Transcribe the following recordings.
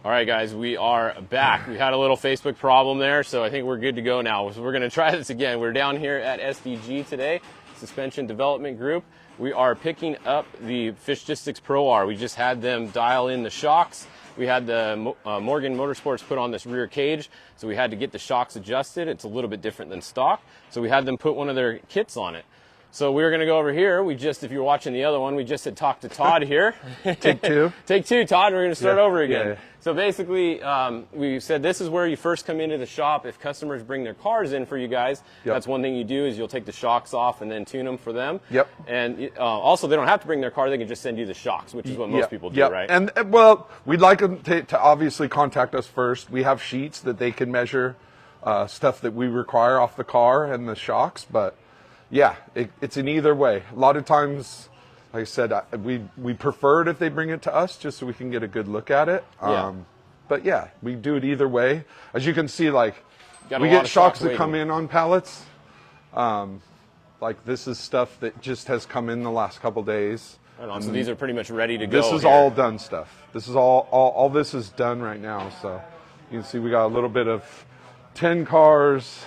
All right, guys, we are back. We had a little Facebook problem there, so I think we're good to go now. So we're going to try this again. We're down here at SDG today, Suspension Development Group. We are picking up the SDG Pro R. We just had them dial in the shocks. We had the Morgan Motorsports put on this rear cage, so we had to get the shocks adjusted. It's a little bit different than stock, so we had them put one of their kits on it. So we were going to go over here. If you were watching the other one, we just had talked to Todd here. Take two. Take two, Todd. We're going to start over again. Yeah. So basically, we said this is where you first come into the shop. If customers bring their cars in for you guys, that's one thing you do is you'll take the shocks off and then tune them for them. Yep. And also, they don't have to bring their car. They can just send you the shocks, which is what most people do, right? And, well, we'd like them to obviously contact us first. We have sheets that they can measure stuff that we require off the car and the shocks, but yeah, it's in either way. A lot of times, like I said, we prefer it if they bring it to us just so we can get a good look at it. But yeah, we do it either way. As you can see, like, we get shocks that come in on pallets. Like, this is stuff that just has come in the last couple days. So these are pretty much ready to go. This is all done stuff. This is all this is done right now. So you can see we got a little bit of 10 cars.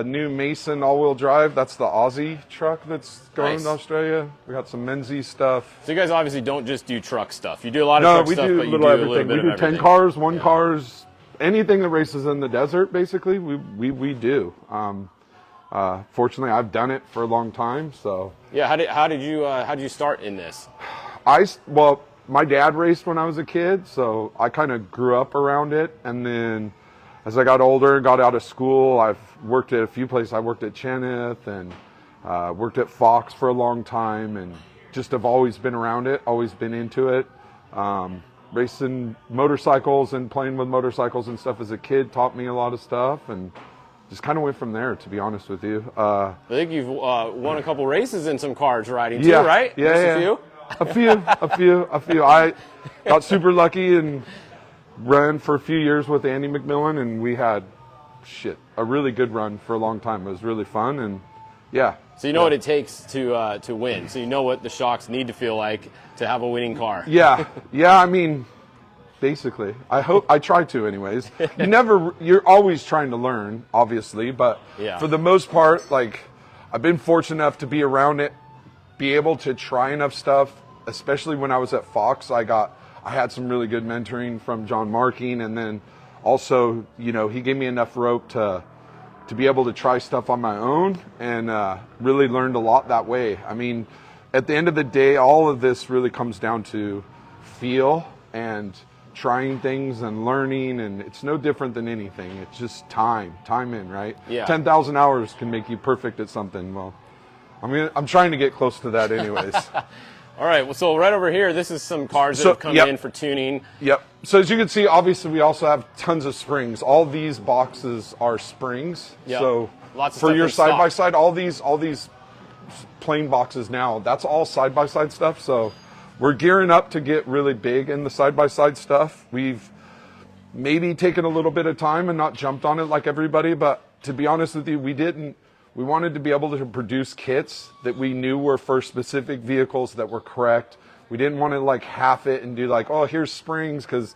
New Mason all-wheel drive. That's the Aussie truck that's going to Australia. We got some Menzies stuff. So you guys obviously don't just do truck stuff. You do a lot of truck stuff, but you do a little bit of everything. We do 10 cars, one cars, anything that races in the desert, basically, we do. Fortunately, I've done it for a long time, so. Yeah, how did you start in this? Well, my dad raced when I was a kid, so I kind of grew up around it, and then as I got older, got out of school, I've worked at a few places. I worked at Cheneth and worked at Fox for a long time, and just have always been around it, always been into it. Racing motorcycles and playing with motorcycles and stuff as a kid taught me a lot of stuff, and just kind of went from there, to be honest with you. I think you've won a couple races in some cars riding too, right? Yeah, a few. I got super lucky and ran for a few years with Andy McMillan, and we had a really good run for a long time. It was really fun, and yeah. So you know what it takes to win. So you know what the shocks need to feel like to have a winning car. Yeah. I mean, basically, I try to, anyways. You're always trying to learn, obviously, but for the most part, like, I've been fortunate enough to be around it, be able to try enough stuff. Especially when I was at Fox, I had some really good mentoring from John Marking, and then also, he gave me enough rope to be able to try stuff on my own, and really learned a lot that way. I mean, at the end of the day, all of this really comes down to feel and trying things and learning, and it's no different than anything. It's just time in, right? Yeah. 10,000 hours can make you perfect at something. Well, I'm trying to get close to that anyways. All right, well, so right over here, this is some cars that have come in for tuning. Yep. So as you can see, obviously, we also have tons of springs. All these boxes are springs. Yep. So lots of for your side-by-side, all these plain boxes now, that's all side-by-side stuff. So we're gearing up to get really big in the side-by-side stuff. We've maybe taken a little bit of time and not jumped on it like everybody, but to be honest with you, we didn't. We wanted to be able to produce kits that we knew were for specific vehicles that were correct. We didn't want to like half it and do like, oh, here's springs, because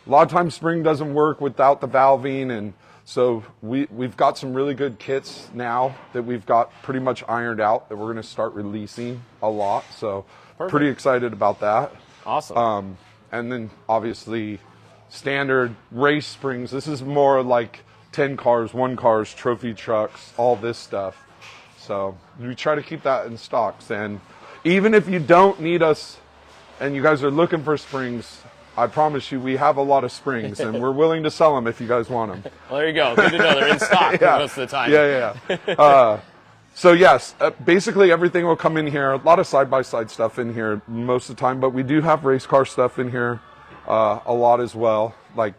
a lot of times spring doesn't work without the valving. And so we've got some really good kits now that we've got pretty much ironed out that we're going to start releasing a lot. So pretty excited about that. Awesome. And then obviously standard race springs. This is more like 10 cars, 1 cars, trophy trucks, all this stuff. So we try to keep that in stocks. And even if you don't need us and you guys are looking for springs, I promise you we have a lot of springs, and we're willing to sell them if you guys want them. Well, there you go. Good to know. They're in stock most of the time. Yeah. So yes, basically everything will come in here. A lot of side-by-side stuff in here most of the time, but we do have race car stuff in here a lot as well, like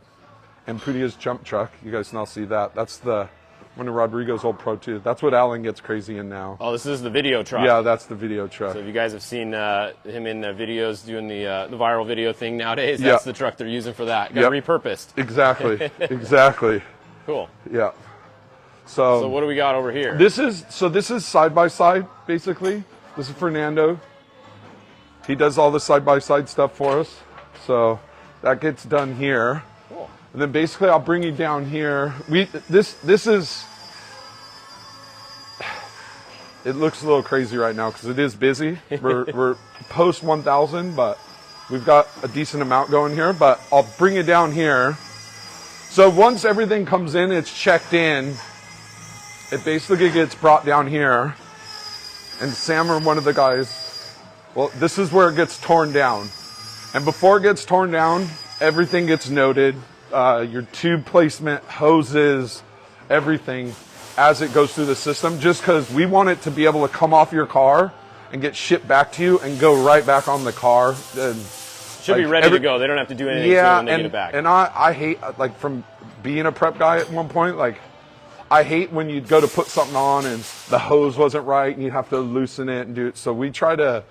Amputia's jump truck. You guys now see that. That's one of Rodrigo's old Pro 2. That's what Alan gets crazy in now. Oh, this is the video truck. Yeah, that's the video truck. So if you guys have seen him in videos doing the viral video thing nowadays, that's the truck they're using for that. Got repurposed. Exactly. Cool. Yeah. So what do we got over here? This is side by side, basically. This is Fernando. He does all the side by side stuff for us. So That gets done here. Cool. And then basically I'll bring you down here. This is, it looks a little crazy right now because it is busy. We're post 1,000, but we've got a decent amount going here. But I'll bring you down here. So once everything comes in, it's checked in. It basically gets brought down here. And Sam or one of the guys, well, this is where it gets torn down. And before it gets torn down, everything gets noted. Your tube placement, hoses, everything as it goes through the system, just because we want it to be able to come off your car and get shipped back to you and go right back on the car. And should be ready to go. They don't have to do anything to it when they get it back. And I hate, like, from being a prep guy at one point, like, I hate when you'd go to put something on and the hose wasn't right and you have to loosen it and do it. So we try to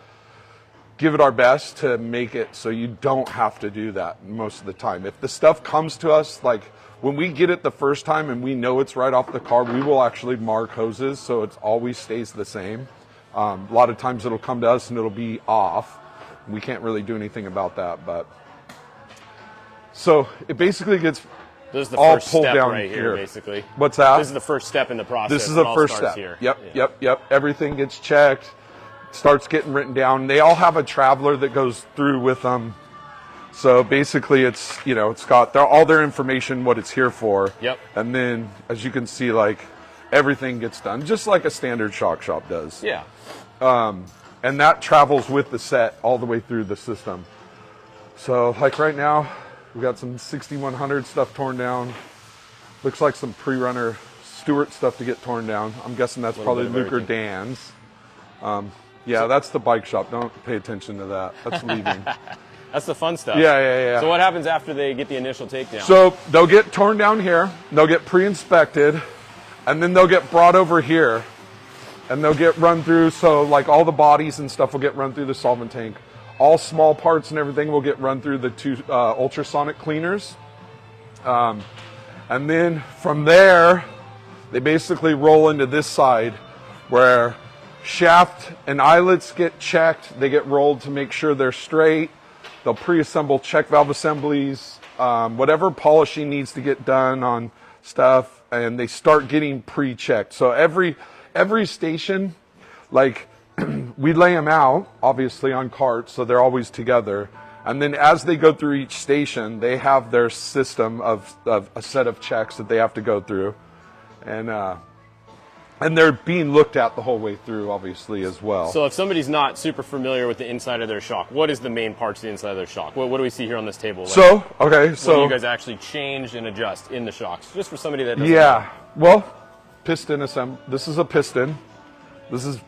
give it our best to make it so you don't have to do that most of the time. If the stuff comes to us, like when we get it the first time and we know it's right off the car, we will actually mark hoses so it always stays the same. A lot of times it'll come to us and it'll be off. We can't really do anything about that, but so it basically gets this is the all first pulled step down right here, basically. What's that? This is the first step in the process. This is the first step. Here. Yep. Everything gets checked, starts getting written down. They all have a traveler that goes through with them. So basically it's, you know, it's got all their information, what it's here for. Yep. And then, as you can see, like, everything gets done, just like a standard shock shop does. Yeah. And that travels with the set all the way through the system. So, like right now, we got some 6100 stuff torn down. Looks like some pre-runner Stewart stuff to get torn down. I'm guessing that's probably Luke or Dan's. Yeah, that's the bike shop. Don't pay attention to that. That's leaving. That's the fun stuff. Yeah. So what happens after they get the initial takedown? So they'll get torn down here. They'll get pre-inspected. And then they'll get brought over here. And they'll get run through. So like all the bodies and stuff will get run through the solvent tank. All small parts and everything will get run through the two ultrasonic cleaners. And then from there, they basically roll into this side where shaft and eyelets get checked. They get rolled to make sure they're straight. They'll pre-assemble check valve assemblies, whatever polishing needs to get done on stuff, and they start getting pre-checked. So every station, like, we lay them out, obviously, on carts, so they're always together. And then as they go through each station, they have their system of a set of checks that they have to go through. And they're being looked at the whole way through, obviously, as well. So if somebody's not super familiar with the inside of their shock, what is the main parts of the inside of their shock? What do we see here on this table? So what do you guys actually change and adjust in the shocks? Just for somebody that doesn't know. Well, piston assembly. This is a piston. This is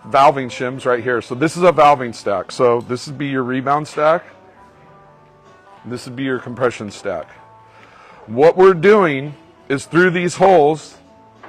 valving shims right here. So this is a valving stack. So this would be your rebound stack. This would be your compression stack. What we're doing is through these holes,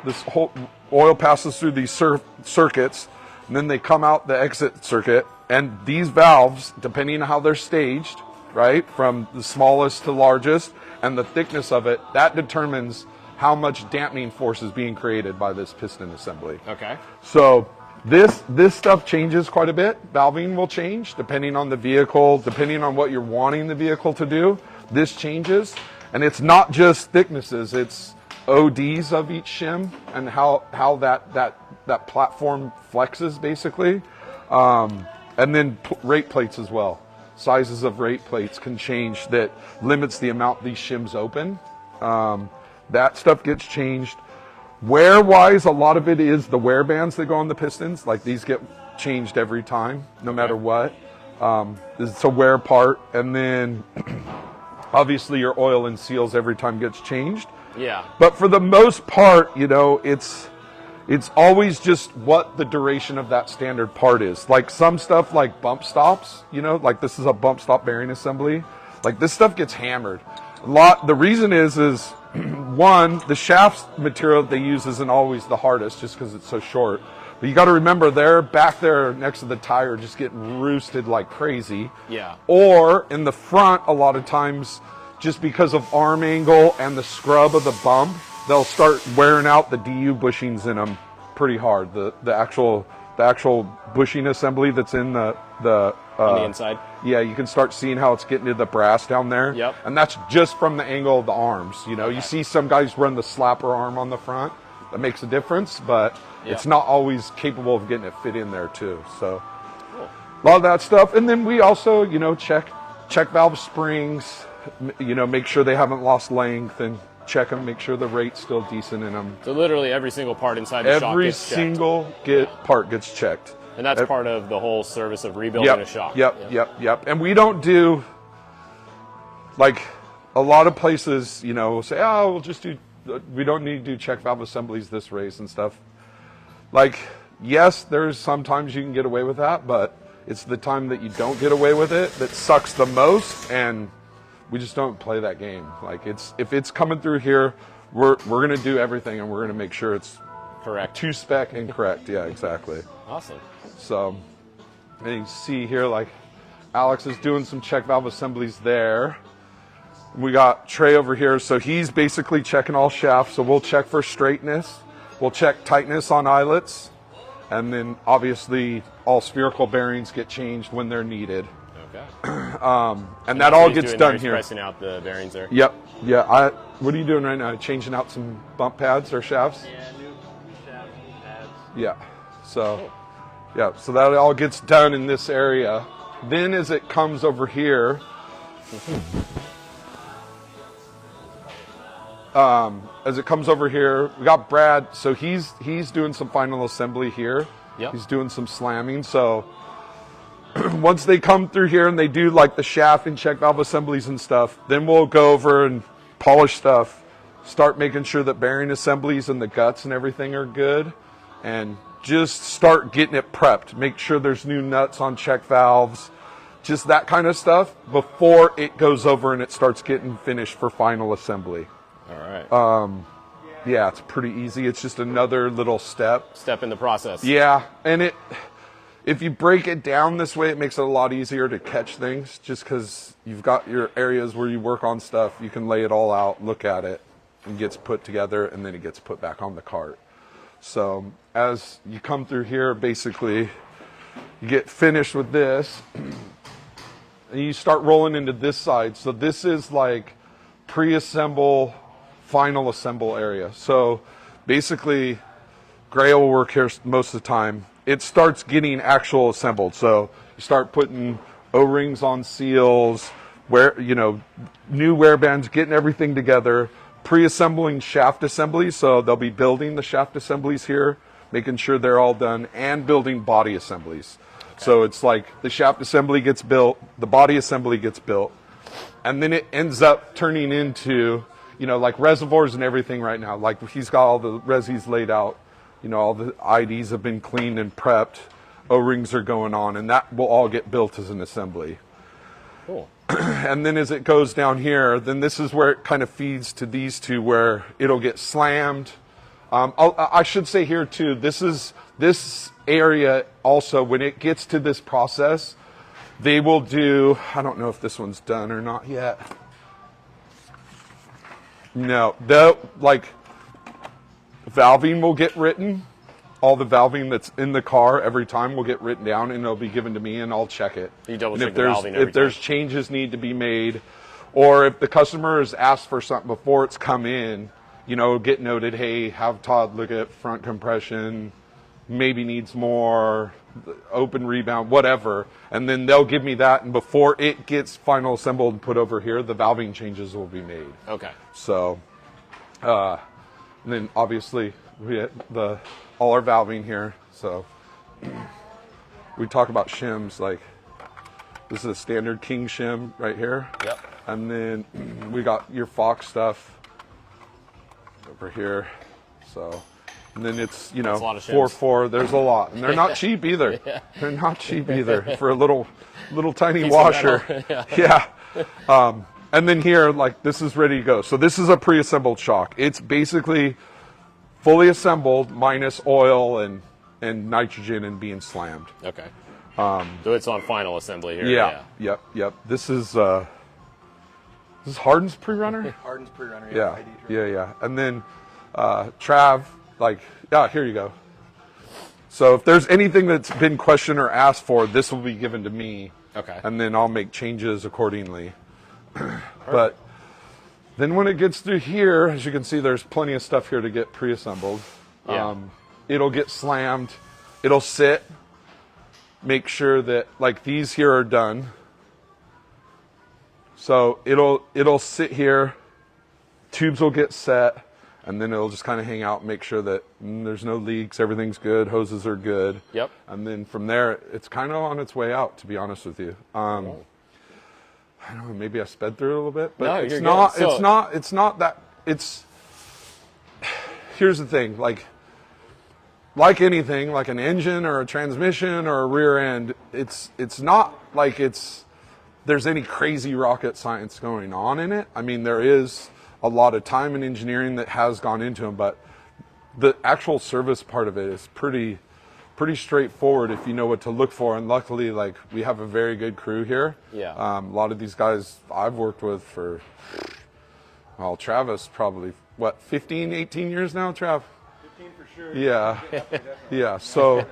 this whole oil passes through these circuits, and then they come out the exit circuit, and these valves, depending on how they're staged, right, from the smallest to largest, and the thickness of it, that determines how much dampening force is being created by this piston assembly. Okay. So this stuff changes quite a bit. Valving will change depending on the vehicle, depending on what you're wanting the vehicle to do. This changes, and it's not just thicknesses, it's ODs of each shim and how that platform flexes, basically. And then rate plates as well. Sizes of rate plates can change that limits the amount these shims open. That stuff gets changed. Wear-wise, a lot of it is the wear bands that go on the pistons. Like, these get changed every time, no matter what. It's a wear part. And then, obviously, your oil and seals every time gets changed. Yeah. But for the most part, you know, it's always just what the duration of that standard part is. Like some stuff like bump stops, you know, like this is a bump stop bearing assembly. Like this stuff gets hammered. The reason is one, the shaft material they use isn't always the hardest just because it's so short. But you got to remember they're back there next to the tire just getting roosted like crazy. Yeah. Or in the front, a lot of times, just because of arm angle and the scrub of the bump, they'll start wearing out the DU bushings in them pretty hard. The actual bushing assembly that's in the on the inside. Yeah, you can start seeing how it's getting to the brass down there. Yep. And that's just from the angle of the arms. You know, you see some guys run the slapper arm on the front. That makes a difference, but it's not always capable of getting it fit in there too. So a lot of that stuff. And then we also, you know, check valve springs, you know, make sure they haven't lost length, and check them, make sure the rate's still decent in them. So literally every single part inside the shock gets checked. Every single part gets checked. And that's part of the whole service of rebuilding a shock. Yep. And we don't do, like, a lot of places, you know, say, oh, we'll just do, we don't need to do check valve assemblies this race and stuff. Like, yes, there's sometimes you can get away with that, but it's the time that you don't get away with it that sucks the most, and we just don't play that game. Like, if it's coming through here, we're going to do everything, and we're going to make sure it's correct, to spec and correct. Yeah, exactly. Awesome. So, and you see here, like, Alex is doing some check valve assemblies there. We got Trey over here, so he's basically checking all shafts. So we'll check for straightness, we'll check tightness on eyelets, and then obviously all spherical bearings get changed when they're needed. Okay. And that all gets done here. Pressing out the bearings there. Yep. Yeah. What are you doing right now? Changing out some bump pads or shafts? Yeah, new shafts, new pads. Yeah. So, yeah. So that all gets done in this area. Then as it comes over here, we got Brad. So he's doing some final assembly here. Yep. He's doing some slamming. So once they come through here and they do like the shaft and check valve assemblies and stuff, then we'll go over and polish stuff, start making sure that bearing assemblies and the guts and everything are good, and just start getting it prepped. Make sure there's new nuts on check valves, just that kind of stuff before it goes over and it starts getting finished for final assembly. All right. Yeah, it's pretty easy. It's just another little step in the process. Yeah, and if you break it down this way, it makes it a lot easier to catch things, just because you've got your areas where you work on stuff. You can lay it all out, look at it, and it gets put together, and then it gets put back on the cart. So as you come through here, basically, you get finished with this, and you start rolling into this side. So this is like pre-assemble, final assemble area. So basically, Gray will work here most of the time. It starts getting actual assembled. So you start putting O-rings on seals, new wear bands, getting everything together, pre-assembling shaft assemblies. So they'll be building the shaft assemblies here, making sure they're all done, and building body assemblies. Okay. So it's like the shaft assembly gets built, the body assembly gets built, and then it ends up turning into, like reservoirs and everything right now. Like he's got all the resis laid out. All the IDs have been cleaned and prepped. O-rings are going on, and that will all get built as an assembly. Cool. And then as it goes down here, then this is where it kind of feeds to these two, where it'll get slammed. I should say here too, this area also, when it gets to this process, they will do, I don't know if this one's done or not yet. No, valving will get written. All the valving that's in the car every time will get written down, and it'll be given to me, and I'll check it. You double check the valving every time. If there's changes need to be made, or if the customer has asked for something before it's come in, get noted, hey, have Todd look at front compression, maybe needs more, open rebound, whatever. And then they'll give me that, and before it gets final assembled and put over here, the valving changes will be made. Okay. So, and then obviously we have all our valving here. So we talk about shims, like this is a standard King shim right here. Yep. And then we got your Fox stuff over here. So, and then it's, 4-4. There's a lot, and they're not cheap either. Yeah. They're not cheap either for a little tiny piece washer. Yeah. And then here, like, this is ready to go. So this is a pre-assembled shock. It's basically fully assembled minus oil and nitrogen and being slammed. Okay. So it's on final assembly here. Yeah. Yep. This is Harden's pre-runner? Harden's pre-runner, yeah. ID Yeah. And then Trav, here you go. So if there's anything that's been questioned or asked for, this will be given to me. Okay. And then I'll make changes accordingly. But then when it gets through here, as you can see, there's plenty of stuff here to get pre-assembled. Yeah. It'll get slammed. It'll sit. Make sure that like these here are done. So it'll sit here. Tubes will get set, and then it'll just kind of hang out and make sure that there's no leaks, everything's good, hoses are good. Yep. And then from there, it's kind of on its way out, to be honest with you. I don't know, maybe I sped through it a little bit, but No, it's you're not, good. So- it's not that, here's the thing, like anything, like an engine or a transmission or a rear end, it's not like there's any crazy rocket science going on in it. I mean, there is a lot of time and engineering that has gone into them, but the actual service part of it is pretty straightforward if you know what to look for. And luckily, like, we have a very good crew here. Yeah. A lot of these guys I've worked with for, well, Travis probably, 15, 18 years now, Trav? 15 for sure. Yeah. Yeah, so...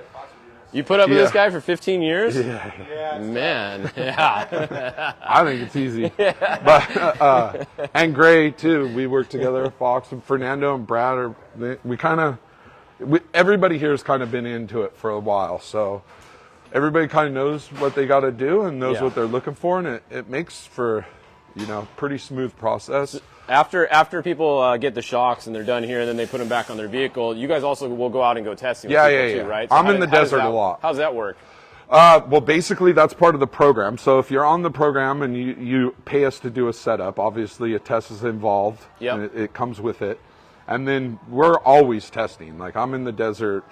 You put up with this guy for 15 years? Yeah. Man, yeah. I think it's easy. But and Gray too. We work together at Fox, and Fernando and Brad everybody here has kind of been into it for a while, so everybody kind of knows what they got to do and knows what they're looking for, and it makes for, pretty smooth process. After people get the shocks and they're done here, and then they put them back on their vehicle, you guys also will go out and go testing with people too, right? So I'm in the desert a lot. How does that work? Well, basically, that's part of the program. So if you're on the program and you pay us to do a setup, obviously a test is involved. Yep. And it comes with it. And then we're always testing. Like, I'm in the desert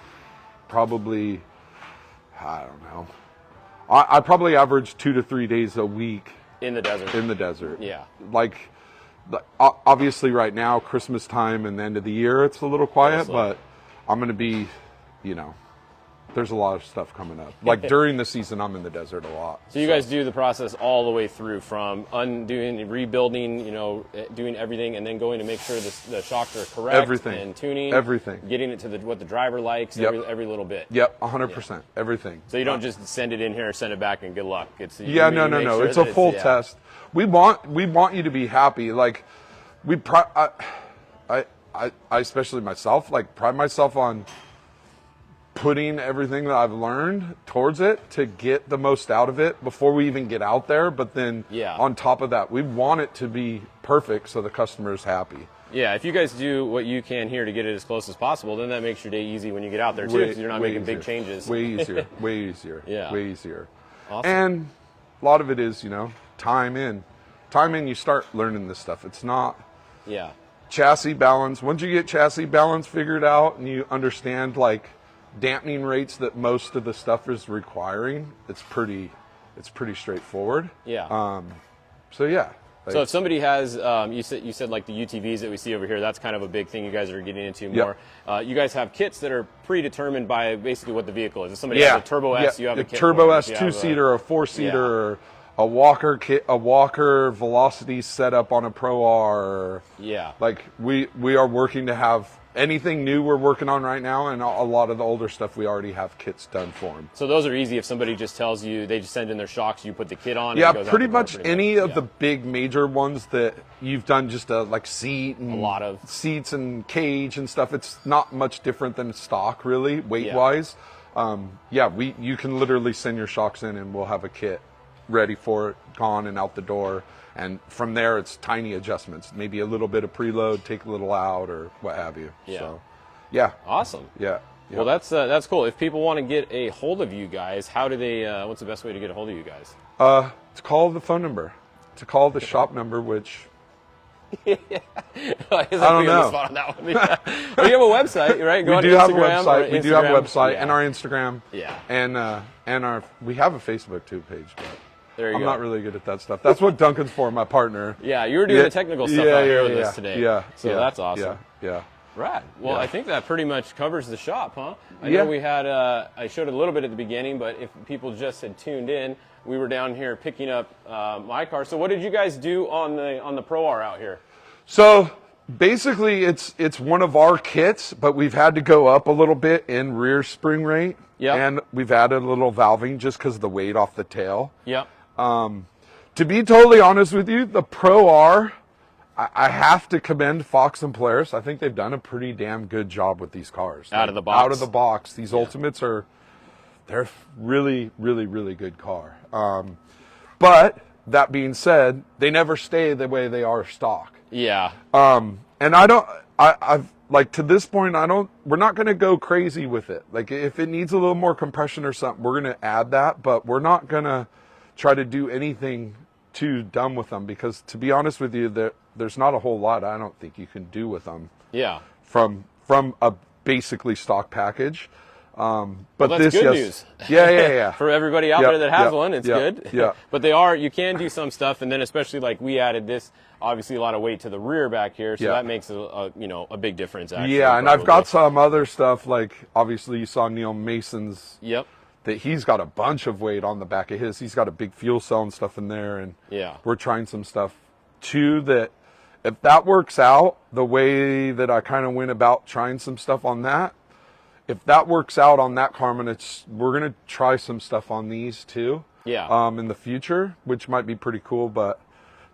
probably, I don't know. I probably average 2 to 3 days a week. In the desert. Yeah. Like, obviously right now, Christmas time and the end of the year, it's a little quiet, but I'm going to be, there's a lot of stuff coming up. Like during the season, I'm in the desert a lot. So you guys do the process all the way through, from undoing, rebuilding, doing everything, and then going to make sure the shocks are correct. Everything. And tuning. Everything. Getting it to what the driver likes, every little bit. Yep, 100%. Everything. So you don't just send it in here, send it back, and good luck. It's no. Sure it's a full test. We want you to be happy. Like, I especially myself, like, pride myself on putting everything that I've learned towards it to get the most out of it before we even get out there. But then on top of that, we want it to be perfect so the customer's happy. Yeah, if you guys do what you can here to get it as close as possible, then that makes your day easy when you get out there too, because you're not making big changes. Way easier. Way easier. Yeah. Way easier. Awesome. And a lot of it is, time in. Time in, you start learning this stuff. It's not chassis balance. Once you get chassis balance figured out and you understand, like, dampening rates that most of the stuff is requiring, it's pretty straightforward. Yeah. So if somebody has, you said like the UTVs that we see over here, that's kind of a big thing you guys are getting into more. You guys have kits that are predetermined by basically what the vehicle is. If somebody has a Turbo S, you have a kit. Turbo S 2-seater, a 4-seater, or a Walker kit, a Walker Velocity setup on a Pro R. Yeah. Like, we are working to have anything new we're working on right now, and a lot of the older stuff we already have kits done for them. So those are easy. If somebody just tells you, they just send in their shocks, you put the kit on. Yeah, and it goes pretty out much the door, any of the big major ones that you've done, just a seat and a lot of seats and cage and stuff. It's not much different than stock, really, weight wise. You can literally send your shocks in, and we'll have a kit ready for it, gone and out the door. And from there, it's tiny adjustments. Maybe a little bit of preload, take a little out, or what have you. Yeah. So, yeah. Awesome. Yeah. Well, that's cool. If people want to get a hold of you guys, how do they? What's the best way to get a hold of you guys? To call the phone number. To call the shop number, which I don't know. Spot on that one. Yeah. Well, you have a website, right? We do have a website. We do have a website and our Instagram. Yeah. And we have a Facebook page, but there you I'm go. not really good at that stuff. That's what Duncan's for, my partner. Yeah, you were doing the technical stuff out here with us today. Yeah. So that's awesome. Yeah. Rad. Well, I think that pretty much covers the shop, huh? I know we had, I showed a little bit at the beginning, but if people just had tuned in, we were down here picking up my car. So what did you guys do on the Pro R out here? So basically it's one of our kits, but we've had to go up a little bit in rear spring rate. Yeah. And we've added a little valving just because of the weight off the tail. Yep. To be totally honest with you, the Pro R, I have to commend Fox and Polaris. I think they've done a pretty damn good job with these cars. Out of the box. Out of the box. These Ultimates they're really, really, really good car. But that being said, they never stay the way they are stock. Yeah. And I've like to this point, we're not going to go crazy with it. Like if it needs a little more compression or something, we're going to add that, but we're not going to try to do anything too dumb with them because to be honest with you, there's not a whole lot I don't think you can do with them. Yeah. From a basically stock package. But well, that's good news. Yeah. For everybody out there that has one, it's good. Yeah. But you can do some stuff, and then especially like we added this, obviously a lot of weight to the rear back here, so that makes a big difference. Actually, yeah, and I've got some other stuff like obviously you saw Neil Mason's. Yep. That he's got a bunch of weight on the back of his. He's got a big fuel cell and stuff in there, and we're trying some stuff too. That if that works out the way that I kind of went about trying some stuff on that. If that works out on that car, we're gonna try some stuff on these too. Yeah. In the future, which might be pretty cool. But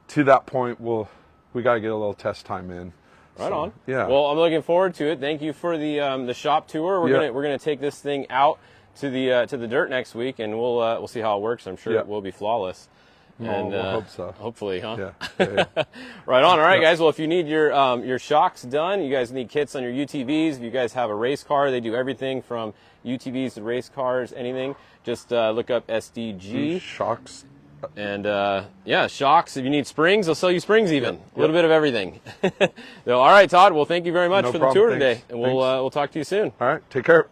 to that point, we got to get a little test time in. Right on. Yeah. Well, I'm looking forward to it. Thank you for the shop tour. We're gonna take this thing out to the dirt next week, and we'll see how it works. I'm sure it will be flawless. And I hope so. Hopefully, huh? Yeah. Right on. All right, guys. Well, if you need your shocks done, you guys need kits on your UTVs. If you guys have a race car, they do everything from UTVs to race cars, anything. Just look up SDG. Shocks. And shocks. If you need springs, they'll sell you springs even. A little bit of everything. So, all right, Todd. Well, thank you very much for the tour today, and we'll talk to you soon. All right. Take care.